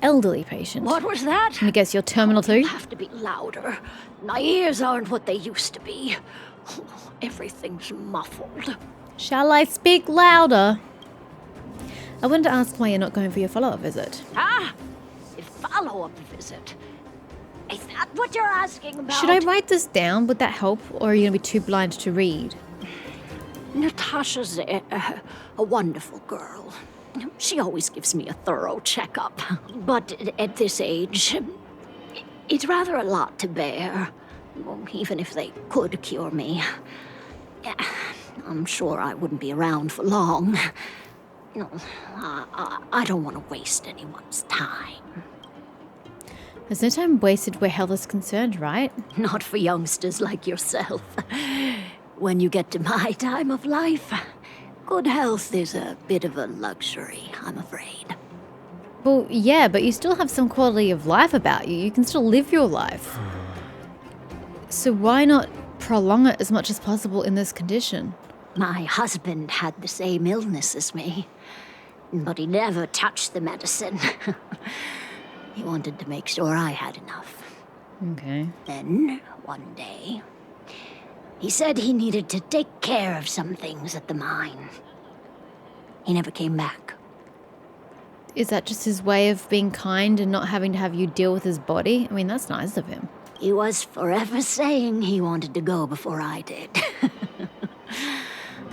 elderly patient. What was that? And I guess you're terminal too? You have to be louder. My ears aren't what they used to be. Everything's muffled. Shall I speak louder? I wanted to ask why you're not going for your follow-up visit. Ah, a follow-up visit. Is that what you're asking about? Should I write this down? Would that help? Or are you going to be too blind to read? Natasha's a wonderful girl. She always gives me a thorough checkup. But at this age, it's rather a lot to bear. Even if they could cure me. I'm sure I wouldn't be around for long. I don't want to waste anyone's time. There's no time wasted where health is concerned, right? Not for youngsters like yourself. When you get to my time of life, good health is a bit of a luxury, I'm afraid. Well, yeah, but you still have some quality of life about you. You can still live your life. So why not prolong it as much as possible in this condition? My husband had the same illness as me, but he never touched the medicine. He wanted to make sure I had enough. Okay. Then, one day, he said he needed to take care of some things at the mine. He never came back. Is that just his way of being kind and not having to have you deal with his body? I mean, that's nice of him. He was forever saying he wanted to go before I did.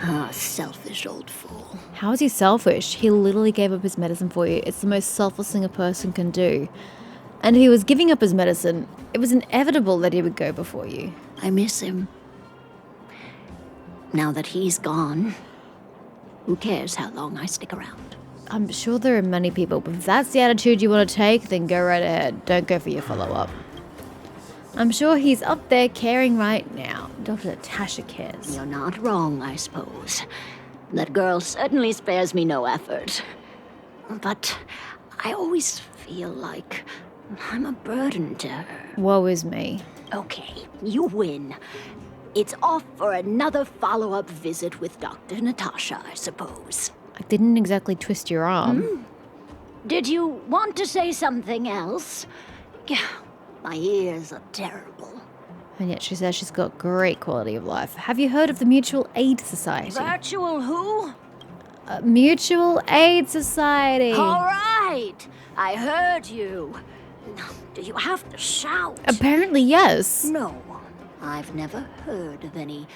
Ah, selfish old fool. How is he selfish? He literally gave up his medicine for you. It's the most selfless thing a person can do. And if he was giving up his medicine, it was inevitable that he would go before you. I miss him. Now that he's gone, who cares how long I stick around? I'm sure there are many people, but if that's the attitude you want to take, then go right ahead. Don't go for your follow-up. I'm sure he's up there caring right now. Dr. Natasha cares. You're not wrong, I suppose. That girl certainly spares me no effort. But I always feel like I'm a burden to her. Woe is me. Okay, you win. It's off for another follow-up visit with Dr. Natasha, I suppose. I didn't exactly twist your arm. Did you want to say something else? My ears are terrible. And yet she says she's got great quality of life. Have you heard of the Mutual Aid Society? Virtual who? Mutual Aid Society. All right, I heard you. Do you have to shout? Apparently, yes. No, I've never heard of any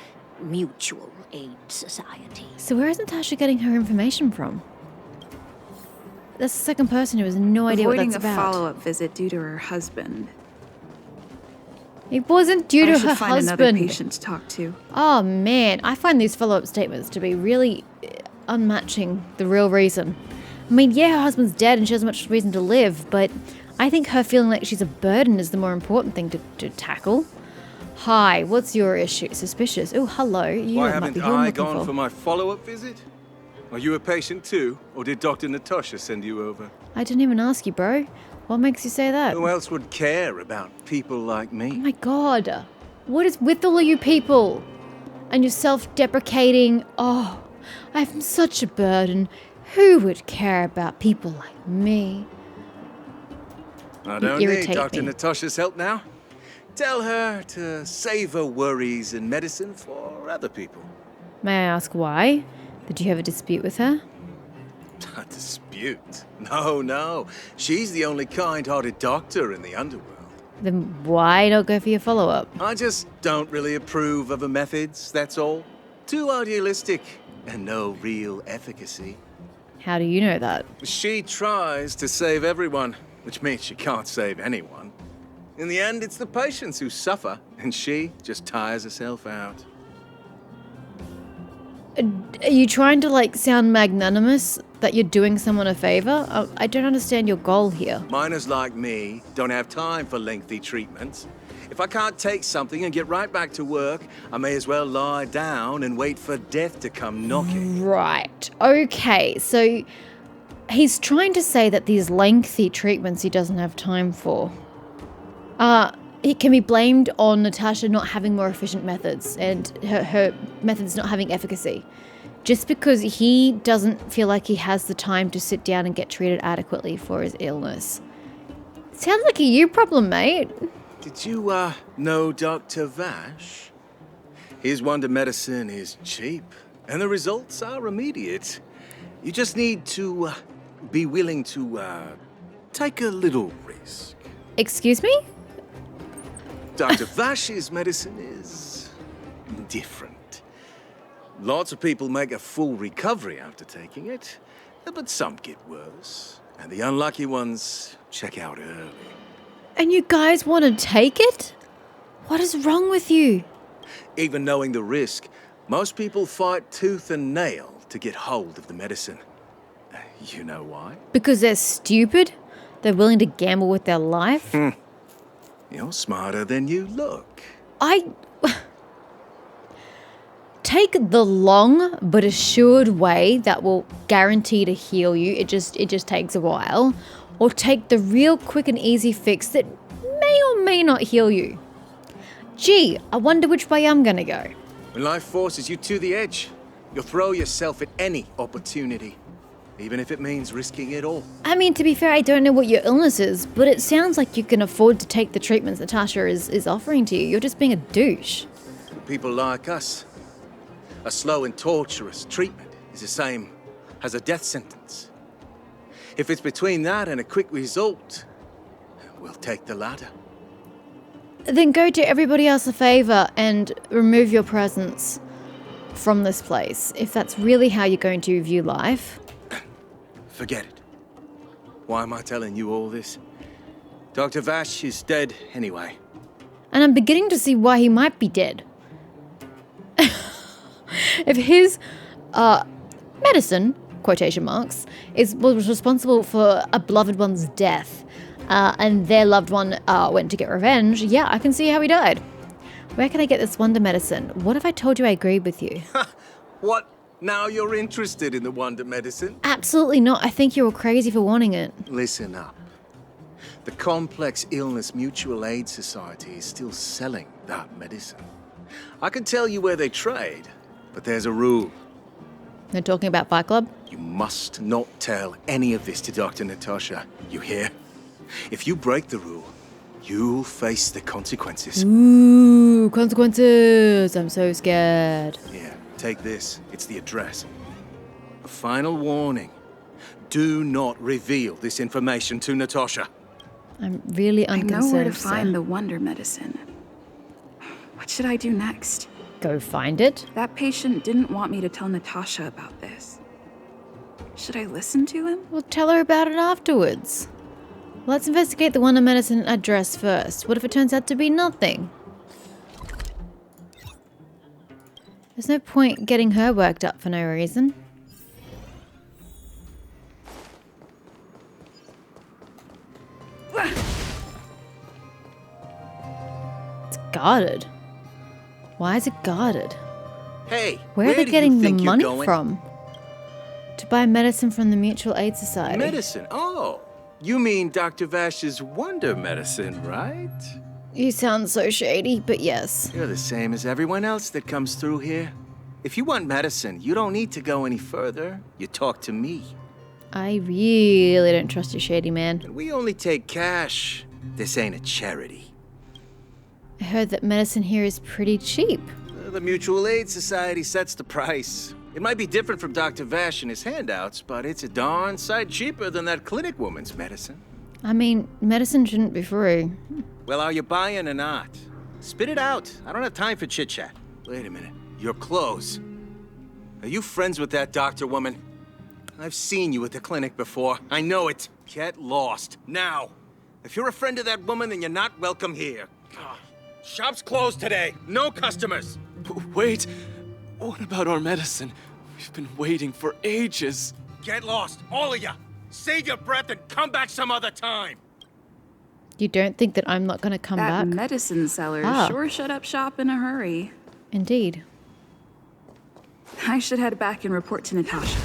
mutual aid society. So where is Natasha getting her information from? That's the second person who has no idea what that's about. Avoiding a follow-up visit due to her husband. It wasn't due to her I should find another husband. patient to talk to. Oh man, I find these follow-up statements to be really unmatching the real reason. I mean, yeah, her husband's dead and she has much reason to live, but I think her feeling like she's a burden is the more important thing to tackle. Hi, what's your issue? Suspicious. Oh, hello. You Why might be haven't who I'm I looking gone for my follow-up visit? Are you a patient too, or did Dr. Natasha send you over? I didn't even ask you, bro. What makes you say that? Who else would care about people like Oh me? my god. What is with all of you people? And your self-deprecating, oh, I'm such a burden. Who would care about people like me? I don't You need irritate Dr. me. Natasha's help now. Tell her to save her worries and medicine for other people. May I ask why? Did you have a dispute with her? A dispute? No. She's the only kind-hearted doctor in the underworld. Then why not go for your follow-up? I just don't really approve of her methods, that's all. Too idealistic and no real efficacy. How do you know that? She tries to save everyone, which means she can't save anyone. In the end, it's the patients who suffer, and she just tires herself out. Are you trying to, sound magnanimous that you're doing someone a favor? I don't understand your goal here. Miners like me don't have time for lengthy treatments. If I can't take something and get right back to work, I may as well lie down and wait for death to come knocking. Right. Okay, so he's trying to say that these lengthy treatments he doesn't have time for. It can be blamed on Natasha not having more efficient methods and her methods not having efficacy. Just because he doesn't feel like he has the time to sit down and get treated adequately for his illness. Sounds like a you problem, mate. Did you, know Dr. Vash? His wonder medicine is cheap, and the results are immediate. You just need to, be willing to, take a little risk. Excuse me? Dr. Vash's medicine is different. Lots of people make a full recovery after taking it, but some get worse. And the unlucky ones check out early. And you guys want to take it? What is wrong with you? Even knowing the risk, most people fight tooth and nail to get hold of the medicine. You know why? Because they're stupid? They're willing to gamble with their life? You're smarter than you look. Take the long but assured way that will guarantee to heal you. It just takes a while. Or take the real quick and easy fix that may or may not heal you. Gee, I wonder which way I'm gonna go. When life forces you to the edge, you'll throw yourself at any opportunity, even if it means risking it all. I mean, to be fair, I don't know what your illness is, but it sounds like you can afford to take the treatments Natasha is offering to you. You're just being a douche. For people like us, a slow and torturous treatment is the same as a death sentence. If it's between that and a quick result, we'll take the latter. Then go do everybody else a favor and remove your presence from this place, if that's really how you're going to view life. Forget it. Why am I telling you all this? Dr. Vash is dead anyway. And I'm beginning to see why he might be dead. If his medicine, quotation marks, was responsible for a beloved one's death, and their loved one went to get revenge, yeah, I can see how he died. Where can I get this wonder medicine? What if I told you I agreed with you? What? Now you're interested in the wonder medicine? Absolutely not. I think you're all crazy for wanting it. Listen up. The Complex Illness Mutual Aid Society is still selling that medicine. I can tell you where they trade, but there's a rule. They're talking about Fight Club? You must not tell any of this to Dr. Natasha. You hear? If you break the rule, you'll face the consequences. Ooh, consequences. I'm so scared. Here, take this. It's the address. A final warning. Do not reveal this information to Natasha. I'm really I unconcerned. know where to sir. find the wonder medicine. What should I do next? Go find it. That patient didn't want me to tell Natasha about this. Should I listen to him? We'll tell her about it afterwards. Let's investigate the wonder medicine address first. What if it turns out to be nothing? There's no point getting her worked up for no reason. It's guarded. Why is it guarded? Hey, Where are they do you getting the think you're money going? from? To buy medicine from the Mutual Aid Society. Medicine? Oh, you mean Dr. Vash's wonder medicine, right? You sound so shady, but yes. You're the same as everyone else that comes through here. If you want medicine, you don't need to go any further. You talk to me. I really don't trust you, shady man. And we only take cash. This ain't a charity. I heard that medicine here is pretty cheap. The Mutual Aid Society sets the price. It might be different from Dr. Vash and his handouts, but it's a darn sight cheaper than that clinic woman's medicine. I mean, medicine shouldn't be free. Well, are you buying or not? Spit it out. I don't have time for chit-chat. Wait a minute. Your clothes. Are you friends with that doctor woman? I've seen you at the clinic before. I know it. Get lost. Now. If you're a friend of that woman, then you're not welcome here. Shop's closed today. No customers. Wait, what about our medicine? We've been waiting for ages. Get lost, all of you. Save your breath and come back some other time. You don't think that I'm not going to come That back? medicine seller Ah. sure shut up shop in a hurry. Indeed. I should head back and report to Natasha.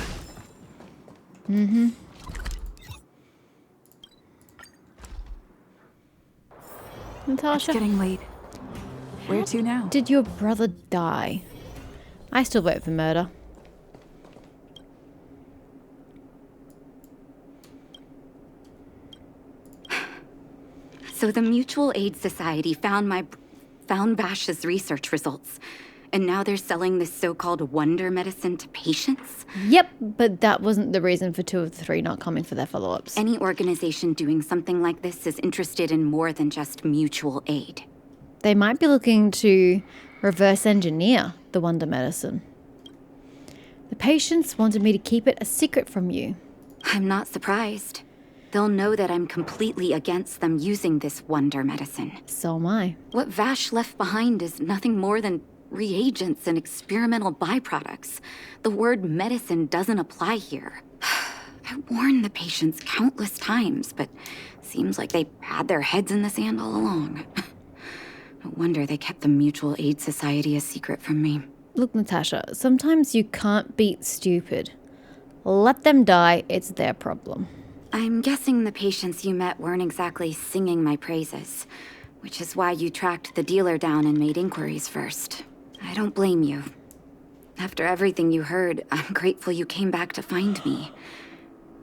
It's Natasha, getting late. Where to now? did your brother die? I still vote for murder. So the Mutual Aid Society found Vash's research results. And now they're selling this so-called wonder medicine to patients? Yep, but that wasn't the reason for 2 of the 3 not coming for their follow-ups. Any organization doing something like this is interested in more than just mutual aid. They might be looking to reverse engineer the wonder medicine. The patients wanted me to keep it a secret from you. I'm not surprised. They'll know that I'm completely against them using this wonder medicine. So am I. What Vash left behind is nothing more than reagents and experimental byproducts. The word medicine doesn't apply here. I warned the patients countless times, but seems like they had their heads in the sand all along. No wonder they kept the Mutual Aid Society a secret from me. Look, Natasha, sometimes you can't beat stupid. Let them die, it's their problem. I'm guessing the patients you met weren't exactly singing my praises, which is why you tracked the dealer down and made inquiries first. I don't blame you. After everything you heard, I'm grateful you came back to find me.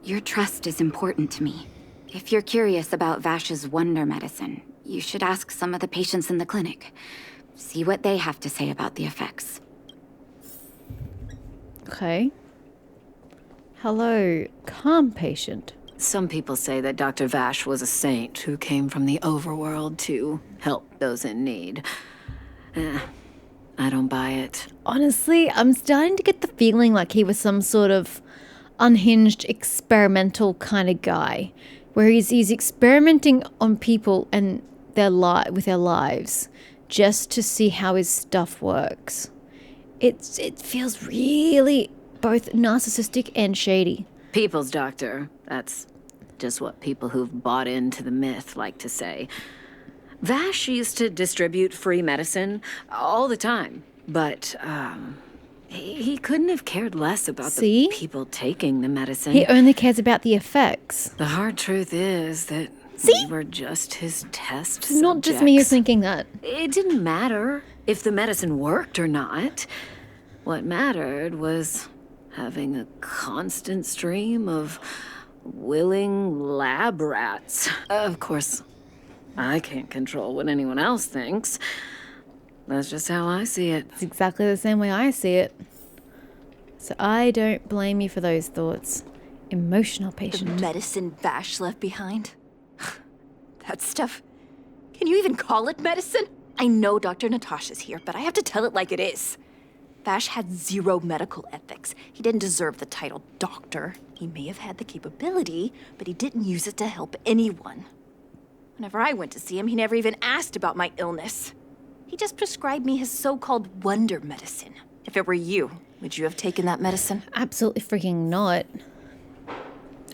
Your trust is important to me. If you're curious about Vash's wonder medicine, you should ask some of the patients in the clinic. See what they have to say about the effects. Okay. Hello, calm patient. Some people say that Dr. Vash was a saint who came from the overworld to help those in need. I don't buy it. Honestly, I'm starting to get the feeling like he was some sort of unhinged, experimental kind of guy, where he's experimenting on people and with their lives, just to see how his stuff works. It feels really both narcissistic and shady. People's doctor. That's just what people who've bought into the myth like to say. Vash used to distribute free medicine all the time, but he couldn't have cared less about the people taking the medicine. He only cares about the effects. The hard truth is that we were just his test subjects. Not just me who's thinking that. It didn't matter if the medicine worked or not. What mattered was having a constant stream of willing lab rats. Of course, I can't control what anyone else thinks. That's just how I see it. It's exactly the same way I see it. So I don't blame you for those thoughts. Emotional patient. The medicine Vash left behind? That stuff... Can you even call it medicine? I know Dr. Natasha's here, but I have to tell it like it is. Vash had 0 medical ethics. He didn't deserve the title doctor. He may have had the capability, but he didn't use it to help anyone. Whenever I went to see him, he never even asked about my illness. He just prescribed me his so-called wonder medicine. If it were you, would you have taken that medicine? Absolutely freaking not.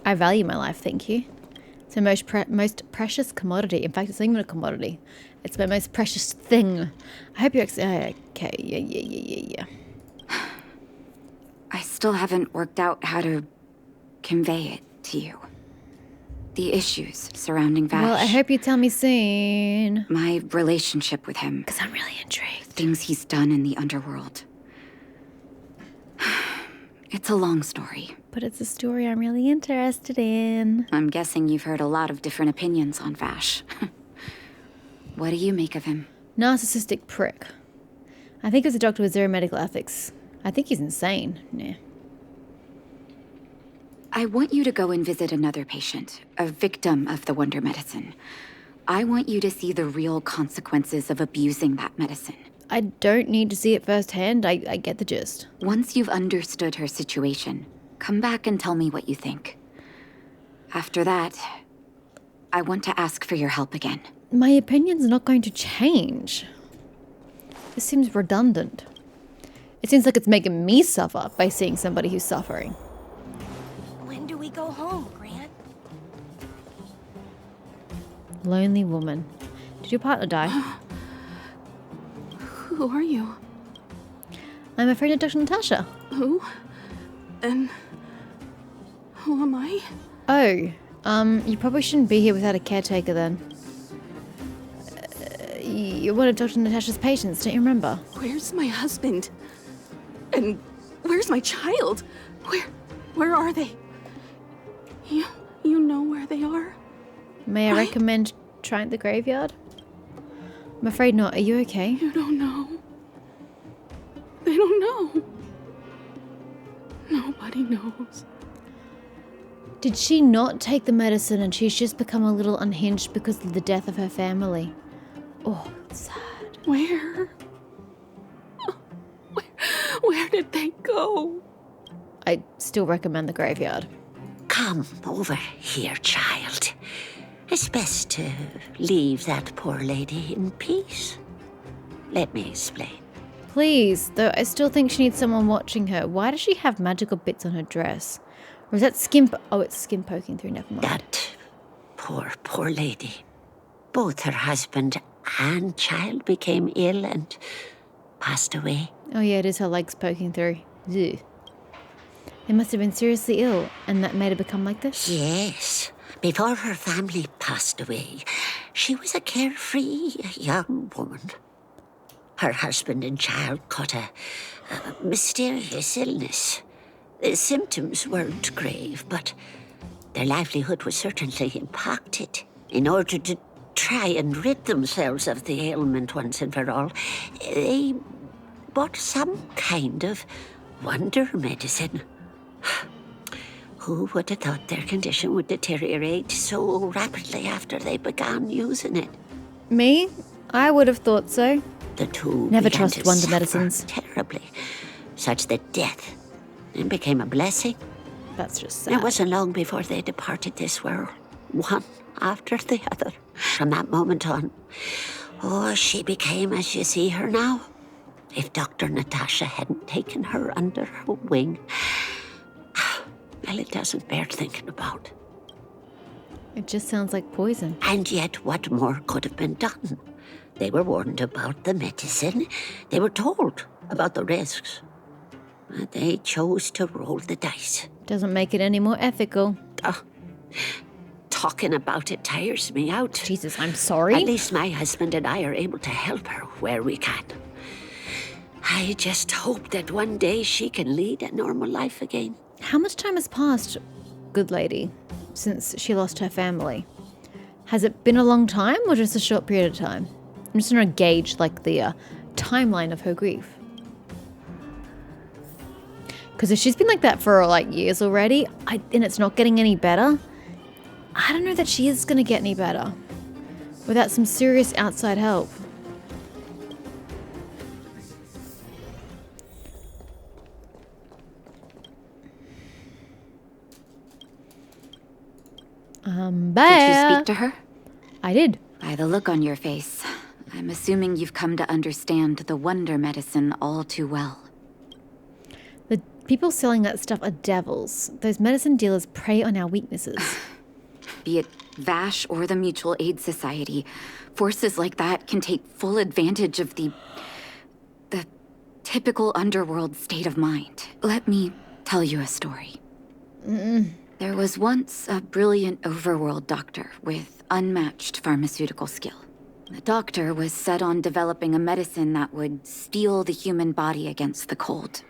I value my life, thank you. It's my most precious commodity. In fact, it's not even a commodity. It's my most precious thing. I hope you're okay. Yeah. I still haven't worked out how to convey it to you. The issues surrounding Vash. Well, I hope you tell me soon. My relationship with him. Because I'm really intrigued. Things he's done in the underworld. It's a long story. But it's a story I'm really interested in. I'm guessing you've heard a lot of different opinions on Vash. What do you make of him? Narcissistic prick. I think he was a doctor with 0 medical ethics. I think he's insane. Nah. I want you to go and visit another patient, a victim of the wonder medicine. I want you to see the real consequences of abusing that medicine. I don't need to see it firsthand. I get the gist. Once you've understood her situation, come back and tell me what you think. After that, I want to ask for your help again. My opinion's not going to change. This seems redundant. It seems like it's making me suffer by seeing somebody who's suffering. When do we go home, Grant? Lonely woman. Did your partner die? Who are you? I'm afraid of Dr. Natasha. Who? And who am I? Oh, you probably shouldn't be here without a caretaker then. You're one of Dr. Natasha's patients, don't you remember? Where's my husband? And where's my child? Where are they? You know where they are? May I recommend trying the graveyard? I'm afraid not. Are you okay? You don't know. They don't know. Nobody knows. Did she not take the medicine and she's just become a little unhinged because of the death of her family? Oh, it's sad. Where? Where did they go? I still recommend the graveyard. Come over here, child. It's best to leave that poor lady in peace. Let me explain. Please, though I still think she needs someone watching her. Why does she have magical bits on her dress? Or is that skin... Oh, it's skin poking through, never mind. That poor lady. Both her husband and child became ill and passed away. Oh yeah, it is her legs poking through. Ugh. They must have been seriously ill, and that made her become like this? Yes. Before her family passed away, she was a carefree young woman. Her husband and child caught a mysterious illness. The symptoms weren't grave, but their livelihood was certainly impacted. In order to try and rid themselves of the ailment once and for all, they bought some kind of wonder medicine. Who would have thought their condition would deteriorate so rapidly after they began using it? Me? I would have thought so. The two Never began trust to wonder suffer medicines. terribly, such that death became a blessing. That's just It sad. wasn't long before they departed this world, one after the other. From that moment on, she became as you see her now. If Dr. Natasha hadn't taken her under her wing, well, it doesn't bear thinking about. It just sounds like poison. And yet, what more could have been done? They were warned about the medicine. They were told about the risks. But they chose to roll the dice. Doesn't make it any more ethical. Talking about it tires me out. Jesus, I'm sorry. At least my husband and I are able to help her where we can. I just hope that one day she can lead a normal life again. How much time has passed, good lady, since she lost her family? Has it been a long time or just a short period of time? I'm just trying to gauge, like, the timeline of her grief. Because if she's been like that for, like, years already, and it's not getting any better, I don't know that she is going to get any better without some serious outside help. Did you speak to her? I did. By the look on your face, I'm assuming you've come to understand the wonder medicine all too well. The people selling that stuff are devils. Those medicine dealers prey on our weaknesses. Be it Vash or the Mutual Aid Society, forces like that can take full advantage of the typical underworld state of mind. Let me tell you a story. There was once a brilliant overworld doctor with unmatched pharmaceutical skill. The doctor was set on developing a medicine that would steel the human body against the cold.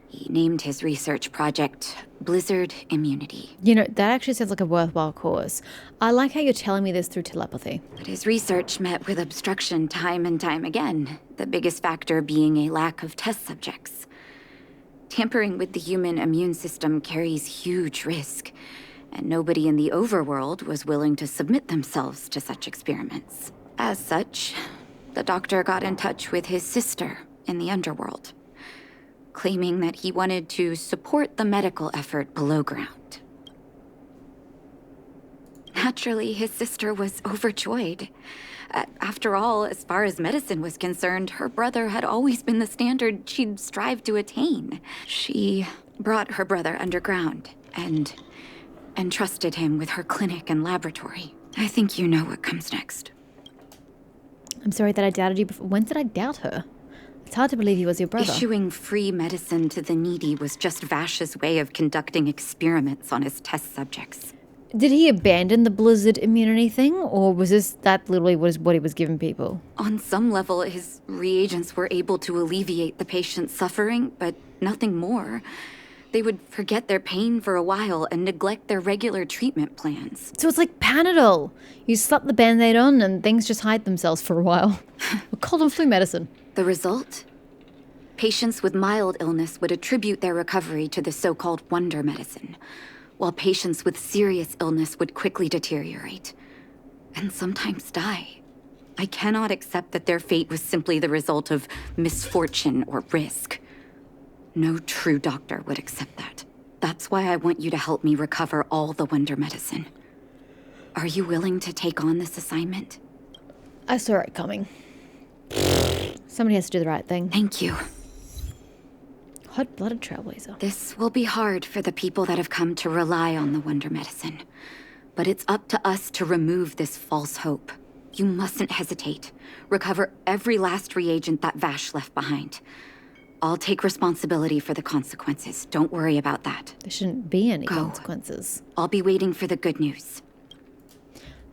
He named his research project Blizzard Immunity. You know, that actually sounds like a worthwhile cause. I like how you're telling me this through telepathy. But his research met with obstruction time and time again, the biggest factor being a lack of test subjects. Tampering with the human immune system carries huge risk, and nobody in the overworld was willing to submit themselves to such experiments. As such, the doctor got in touch with his sister in the underworld, claiming that he wanted to support the medical effort below ground. Naturally, his sister was overjoyed. After all, as far as medicine was concerned, her brother had always been the standard she'd strive to attain. She brought her brother underground and entrusted him with her clinic and laboratory. I think you know what comes next. I'm sorry that I doubted you before. When did I doubt her? It's hard to believe he was your brother. Issuing free medicine to the needy was just Vash's way of conducting experiments on his test subjects. Did he abandon the Blizzard immunity thing, or was that literally what he was giving people? On some level, his reagents were able to alleviate the patient's suffering, but nothing more. They would forget their pain for a while and neglect their regular treatment plans. So it's like Panadol. You slap the Band-Aid on and things just hide themselves for a while. Or cold and flu medicine. The result? Patients with mild illness would attribute their recovery to the so-called wonder medicine, while patients with serious illness would quickly deteriorate, and sometimes die. I cannot accept that their fate was simply the result of misfortune or risk. No true doctor would accept that. That's why I want you to help me recover all the wonder medicine. Are you willing to take on this assignment? I saw it coming. Somebody has to do the right thing. Thank you. Hot-blooded trailblazer. This will be hard for the people that have come to rely on the wonder medicine. But it's up to us to remove this false hope. You mustn't hesitate. Recover every last reagent that Vash left behind. I'll take responsibility for the consequences. Don't worry about that. There shouldn't be any Go. consequences. I'll be waiting for the good news.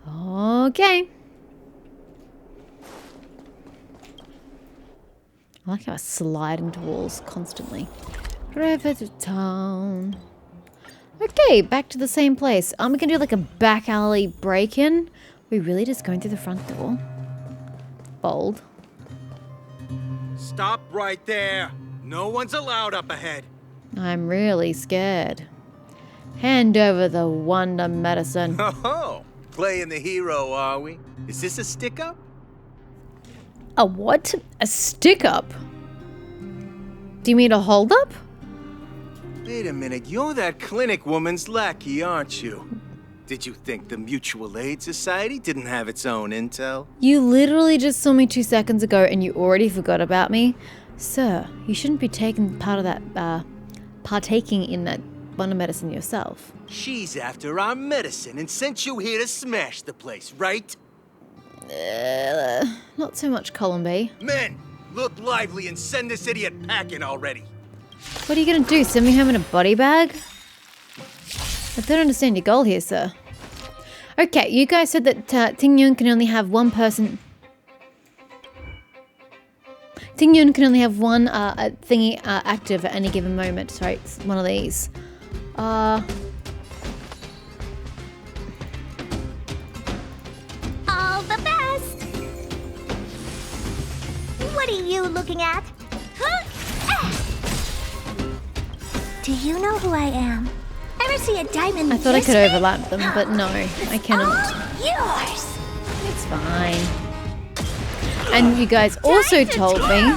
Okay. I like how I slide into walls constantly. Drive to town. Okay, back to the same place. We gonna do like a back alley break-in. We really just going through the front door. Bold. Stop right there. No one's allowed up ahead. I'm really scared. Hand over the wonder medicine. Oh, playing the hero, are we? Is this a stick-up? A what? A stick-up? Do you mean a hold-up? Wait a minute, you're that clinic woman's lackey, aren't you? Did you think the Mutual Aid Society didn't have its own intel? You literally just saw me 2 seconds ago and you already forgot about me? Sir, you shouldn't be taking part of that, partaking in that wonder medicine yourself. She's after our medicine and sent you here to smash the place, right? Not so much, Column B. Men, look lively and send this idiot packing already. What are you gonna do, send me home in a body bag? I don't understand your goal here, sir. Okay, you guys said that Ting Yun can only have one person... Ting Yun can only have one thingy active at any given moment. Sorry, it's one of these. All the best! What are you looking at? Do you know who I am? Ever see a diamond? I thought I this could big? overlap them, but no, I cannot. All yours! It's fine. And you guys also told me,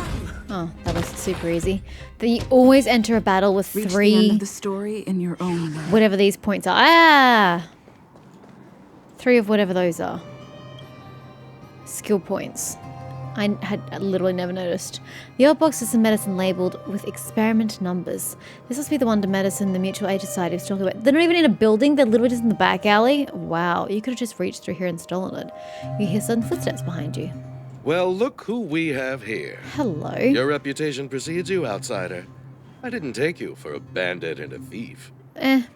oh, that was super easy, that you always enter a battle with Reach the end three, of the story in your own way. whatever these points are. Ah! 3 of whatever those are. Skill points. I had literally never noticed. The old box is some medicine labelled with experiment numbers. This must be the wonder medicine the Mutual Aid Society was talking about. They're not even in a building, they're literally just in the back alley. Wow, you could have just reached through here and stolen it. You hear sudden footsteps behind you. Well, look who we have here. Hello. Your reputation precedes you, outsider. I didn't take you for a bandit and a thief.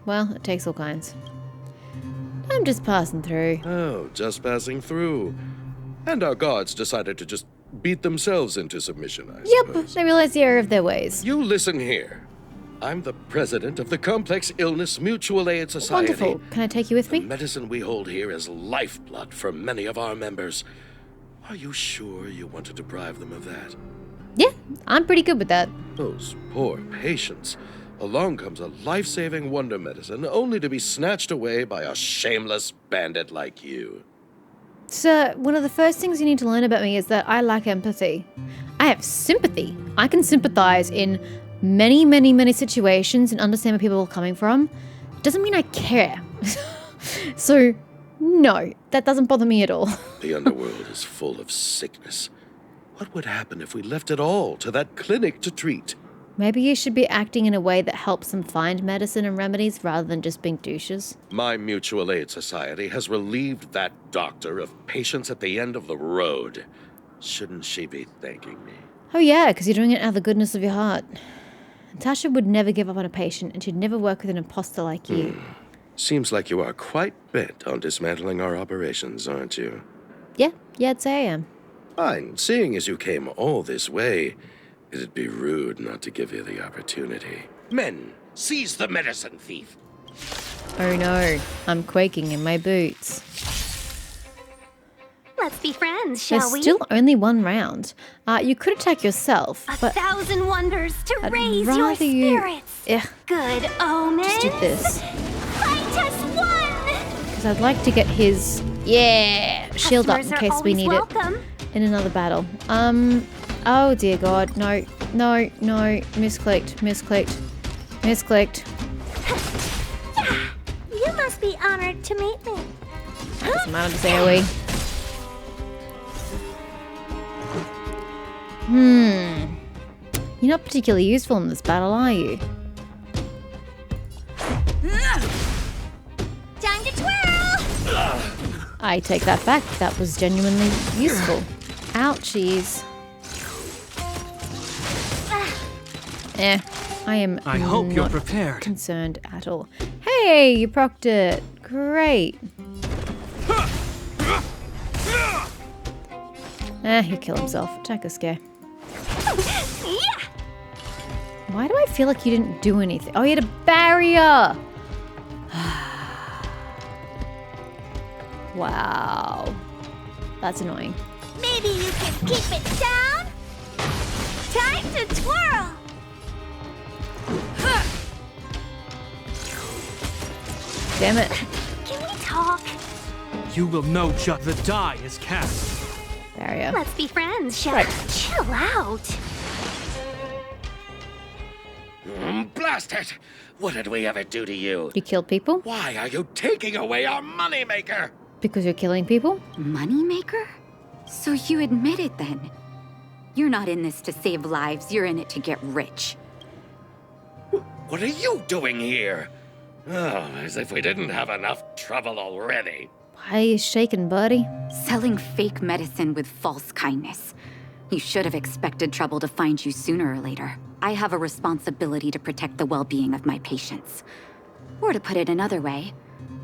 Well, it takes all kinds. I'm just passing through. Oh, just passing through. And our guards decided to just beat themselves into submission, I Yep, suppose. they realize the error of their ways. You listen here. I'm the president of the Complex Illness Mutual Aid Society. Wonderful. Can I take you with The me? medicine we hold here is lifeblood for many of our members. Are you sure you want to deprive them of that? Yeah, I'm pretty good with that. Those poor patients. Along comes a life-saving wonder medicine only to be snatched away by a shameless bandit like you. Sir, one of the first things you need to learn about me is that I lack empathy. I have sympathy. I can sympathize in many, many, many situations and understand where people are coming from. Doesn't mean I care. So, no, that doesn't bother me at all. The underworld is full of sickness. What would happen if we left it all to that clinic to treat? Maybe you should be acting in a way that helps them find medicine and remedies rather than just being douches. My Mutual Aid Society has relieved that doctor of patients at the end of the road. Shouldn't she be thanking me? Oh yeah, because you're doing it out of the goodness of your heart. Natasha would never give up on a patient, and she'd never work with an imposter like you. Seems like you are quite bent on dismantling our operations, aren't you? Yeah, I'd say I am. Fine. Seeing as you came all this way, it'd be rude not to give you the opportunity. Men, Seize the medicine thief. Oh no, I'm quaking in my boots. Let's be friends, shall There's we? still only one round. You could attack yourself, A but 1,000 wonders to I'd raise your rather you- spirits. Ugh, Good omens. just do this. Fight us one. Because I'd like to get his, shield up in Customers are case we always need welcome. it in another battle. Oh dear God, no, misclicked. You must be honored to meet me. Doesn't matter, just AoE. You're not particularly useful in this battle, are you? Time to twirl. I take that back. That was genuinely useful. Ouchies. I am I hope you're not prepared. concerned at all. Hey, you procced it. Great. He'll kill himself. Attack a scare. Why do I feel like you didn't do anything? Oh, you had a barrier! Wow. That's annoying. Maybe you can keep it down. Time to twirl. Damn it. Can we talk? You will know just the die is cast. Barrier. Let's be friends, shall Right. we? Chill out. Blast it! What did we ever do to you? You kill people? Why are you taking away our moneymaker? Because you're killing people? Moneymaker? So you admit it then? You're not in this to save lives, you're in it to get rich. What are you doing here? Oh, as if we didn't have enough trouble already. Why are you shaking, buddy? Selling fake medicine with false kindness. You should have expected trouble to find you sooner or later. I have a responsibility to protect the well-being of my patients. Or to put it another way,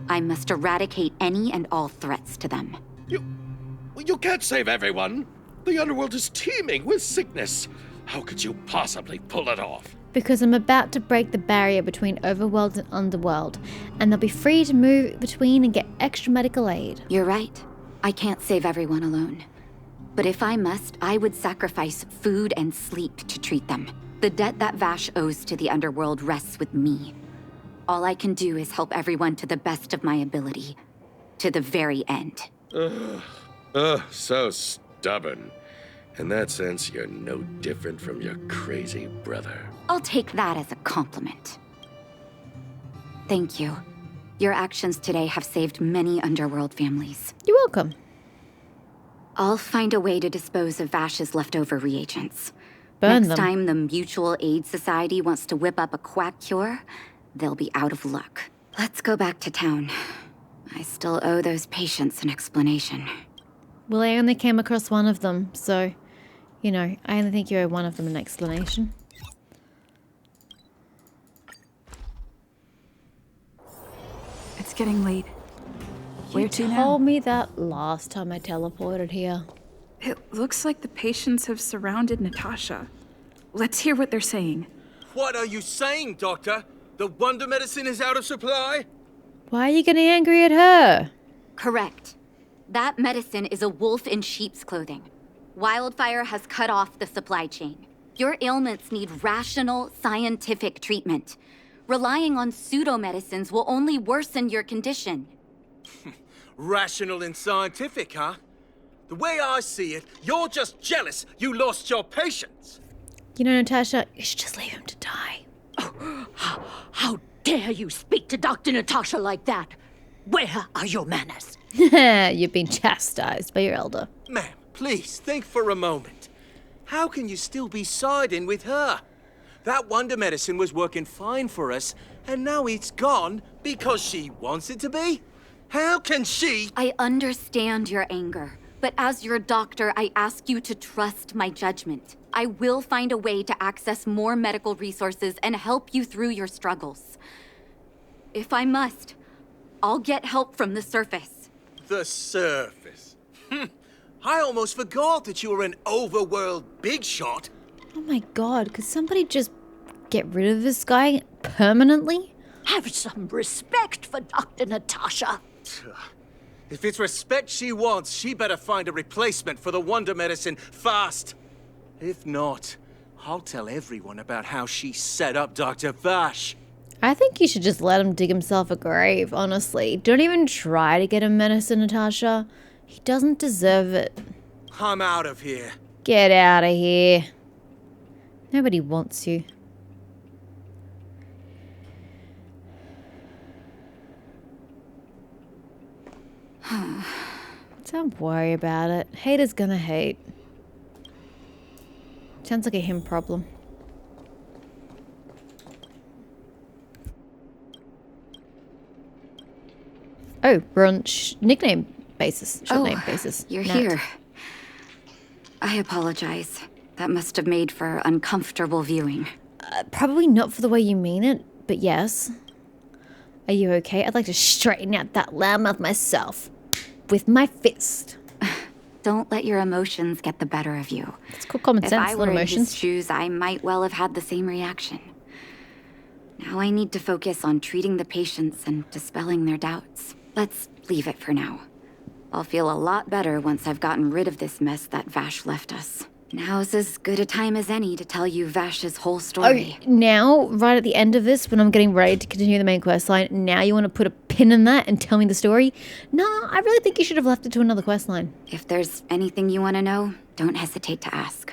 I must eradicate any and all threats to them. You can't save everyone. The underworld is teeming with sickness. How could you possibly pull it off? Because I'm about to break the barrier between overworld and underworld, and they'll be free to move between and get extra medical aid. You're right. I can't save everyone alone. But if I must, I would sacrifice food and sleep to treat them. The debt that Vash owes to the underworld rests with me. All I can do is help everyone to the best of my ability. To the very end. So stubborn. In that sense, you're no different from your crazy brother. I'll take that as a compliment. Thank you. Your actions today have saved many underworld families. You're welcome. I'll find a way to dispose of Vash's leftover reagents. Burn Next them. time the Mutual Aid Society wants to whip up a quack cure, they'll be out of luck. Let's go back to town. I still owe those patients an explanation. Well, I only came across one of them, so, you know, I only think you owe one of them an explanation. It's getting late. Where to You now? told me that last time I teleported here. It looks like the patients have surrounded Natasha. Let's hear what they're saying. What are you saying, Doctor? The wonder medicine is out of supply? Why are you getting angry at her? Correct. That medicine is a wolf in sheep's clothing. Wildfire has cut off the supply chain. Your ailments need rational, scientific treatment. Relying on pseudo-medicines will only worsen your condition. Rational and scientific, huh? The way I see it, you're just jealous you lost your patients. You know, Natasha, you should just leave him to die. How dare you speak to Dr. Natasha like that? Where are your manners? You've been chastised by your elder. Ma'am, please think for a moment. How can you still be siding with her? That wonder medicine was working fine for us, and now it's gone because she wants it to be? How can she? I understand your anger, but as your doctor, I ask you to trust my judgment. I will find a way to access more medical resources and help you through your struggles. If I must, I'll get help from the surface. The surface. I almost forgot that you were an overworld big shot. Oh my god, could somebody just get rid of this guy permanently? Have some respect for Dr. Natasha. If it's respect she wants, she better find a replacement for the wonder medicine fast. If not, I'll tell everyone about how she set up Dr. Vash. I think you should just let him dig himself a grave, honestly. Don't even try to get him medicine, Natasha. He doesn't deserve it. I'm out of here. Get out of here. Nobody wants you. Don't worry about it. Haters gonna hate. Sounds like a him problem. Oh, we're on nickname basis. Short name basis. You're Nat. here. I apologize. That must have made for uncomfortable viewing. Probably not for the way you mean it, but yes. Are you okay? I'd like to straighten out that loudmouth myself. With my fist. Don't let your emotions get the better of you. It's called common sense, If I not were in emotions. his shoes, I might well have had the same reaction. Now I need to focus on treating the patients and dispelling their doubts. Let's leave it for now. I'll feel a lot better once I've gotten rid of this mess that Vash left us. Now's as good a time as any to tell you Vash's whole story. Oh, now, right at the end of this, when I'm getting ready to continue the main quest line, now you want to put a pin in that and tell me the story? No, I really think you should have left it to another quest line. If there's anything you want to know, don't hesitate to ask.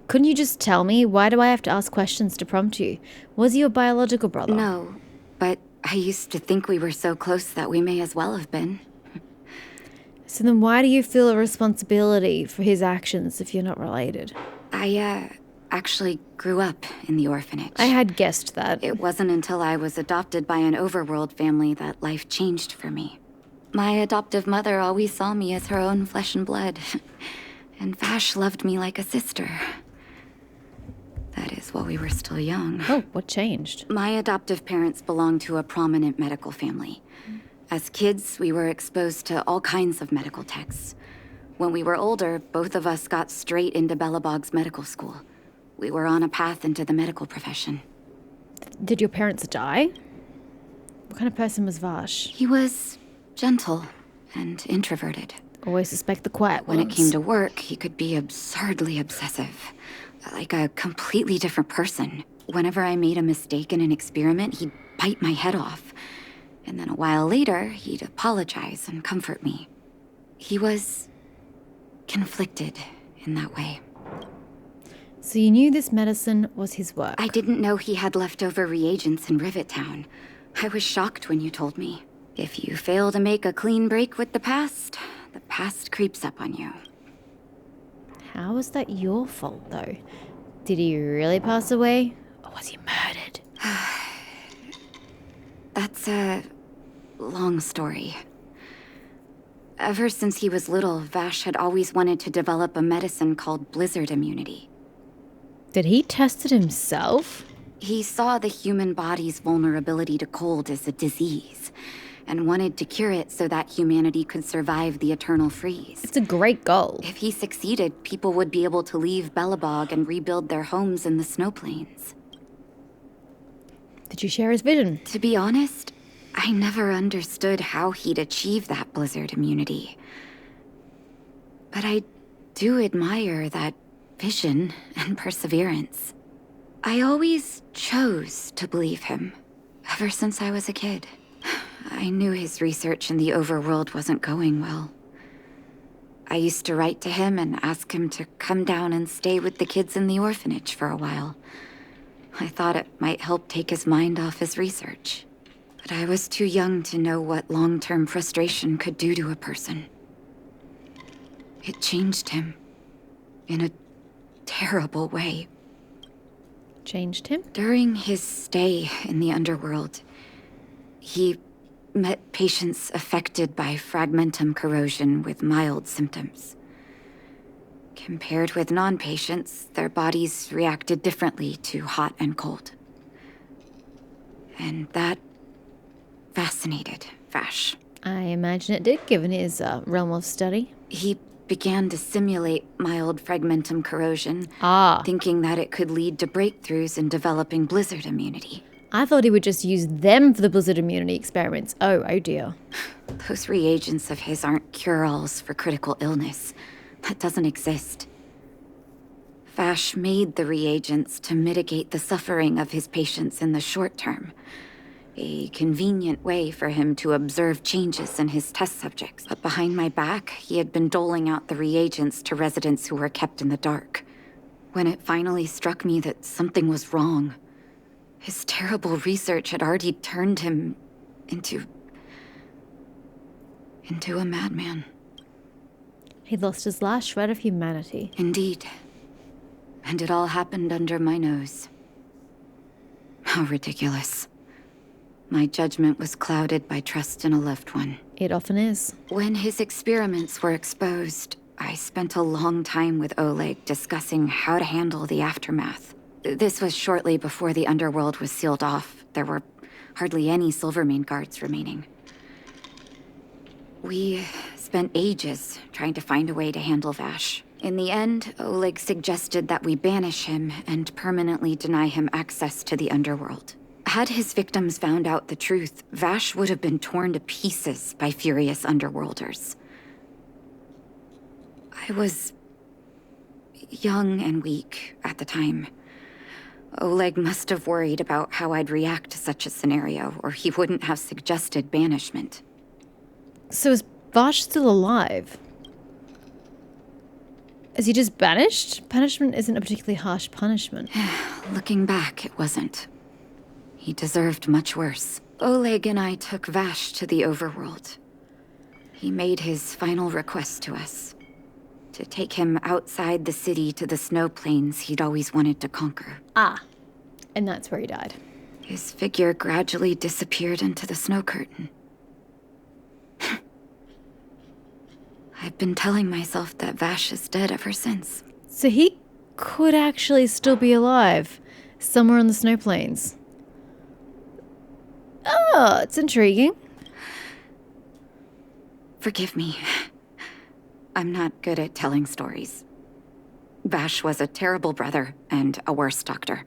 Couldn't you just tell me? Why do I have to ask questions to prompt you? Was he your biological brother? No, but I used to think we were so close that we may as well have been. So then why do you feel a responsibility for his actions if you're not related? I, actually grew up in the orphanage. I had guessed that. It wasn't until I was adopted by an overworld family that life changed for me. My adoptive mother always saw me as her own flesh and blood. And Vash loved me like a sister. That is while we were still young. Oh, what changed? My adoptive parents belonged to a prominent medical family. As kids, we were exposed to all kinds of medical texts. When we were older, both of us got straight into Belobog's medical school. We were on a path into the medical profession. Did your parents die? What kind of person was Vash? He was gentle and introverted. Always suspect the quiet When ones. it came to work, he could be absurdly obsessive. Like a completely different person. Whenever I made a mistake in an experiment, he'd bite my head off. And then a while later, he'd apologize and comfort me. He was conflicted in that way. So you knew this medicine was his work? I didn't know he had leftover reagents in Rivet Town. I was shocked when you told me. If you fail to make a clean break with the past creeps up on you. How was that your fault, though? Did he really pass away? Or was he murdered? That's a long story. Ever since he was little, Vash had always wanted to develop a medicine called blizzard immunity. Did he test it himself? He saw the human body's vulnerability to cold as a disease, and wanted to cure it so that humanity could survive the eternal freeze. It's a great goal. If he succeeded, people would be able to leave Belobog and rebuild their homes in the snow plains. Did you share his vision? To be honest, I never understood how he'd achieve that blizzard immunity. But I do admire that vision and perseverance. I always chose to believe him, ever since I was a kid. I knew his research in the overworld wasn't going well. I used to write to him and ask him to come down and stay with the kids in the orphanage for a while. I thought it might help take his mind off his research. But I was too young to know what long-term frustration could do to a person. It changed him. In a terrible way. Changed him? During his stay in the underworld, he met patients affected by fragmentum corrosion with mild symptoms. Compared with non-patients, their bodies reacted differently to hot and cold. And that fascinated Vash. I imagine it did, given his realm of study. He began to simulate mild fragmentum corrosion, thinking that it could lead to breakthroughs in developing blizzard immunity. I thought he would just use them for the blizzard immunity experiments. Oh dear. Those reagents of his aren't cure-alls for critical illness. That doesn't exist. Vash made the reagents to mitigate the suffering of his patients in the short term. A convenient way for him to observe changes in his test subjects. But behind my back, he had been doling out the reagents to residents who were kept in the dark. When it finally struck me that something was wrong, his terrible research had already turned him into a madman. He lost his last shred of humanity. Indeed. And it all happened under my nose. How ridiculous. My judgment was clouded by trust in a loved one. It often is. When his experiments were exposed, I spent a long time with Oleg discussing how to handle the aftermath. This was shortly before the underworld was sealed off. There were hardly any Silvermane guards remaining. We spent ages trying to find a way to handle Vash. In the end, Oleg suggested that we banish him and permanently deny him access to the underworld. Had his victims found out the truth, Vash would have been torn to pieces by furious underworlders. I was young and weak at the time. Oleg must have worried about how I'd react to such a scenario, or he wouldn't have suggested banishment. So is Vash still alive? Is he just banished? Banishment isn't a particularly harsh punishment. Looking back, it wasn't. He deserved much worse. Oleg and I took Vash to the overworld. He made his final request to us. To take him outside the city to the snow plains he'd always wanted to conquer. And that's where he died. His figure gradually disappeared into the snow curtain. I've been telling myself that Vash is dead ever since. So he could actually still be alive, somewhere in the snow plains. Oh, it's intriguing. Forgive me. I'm not good at telling stories. Vash was a terrible brother and a worse doctor.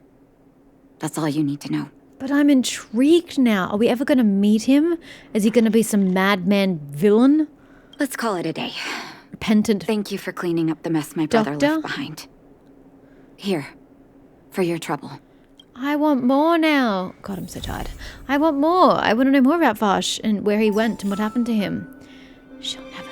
That's all you need to know. But I'm intrigued now. Are we ever going to meet him? Is he going to be some madman villain? Let's call it a day. Repentant. Thank you for cleaning up the mess my brother Doctor? left behind. Here, for your trouble. I want more now. God, I'm so tired. I want more. I want to know more about Vash and where he went and what happened to him. She'll never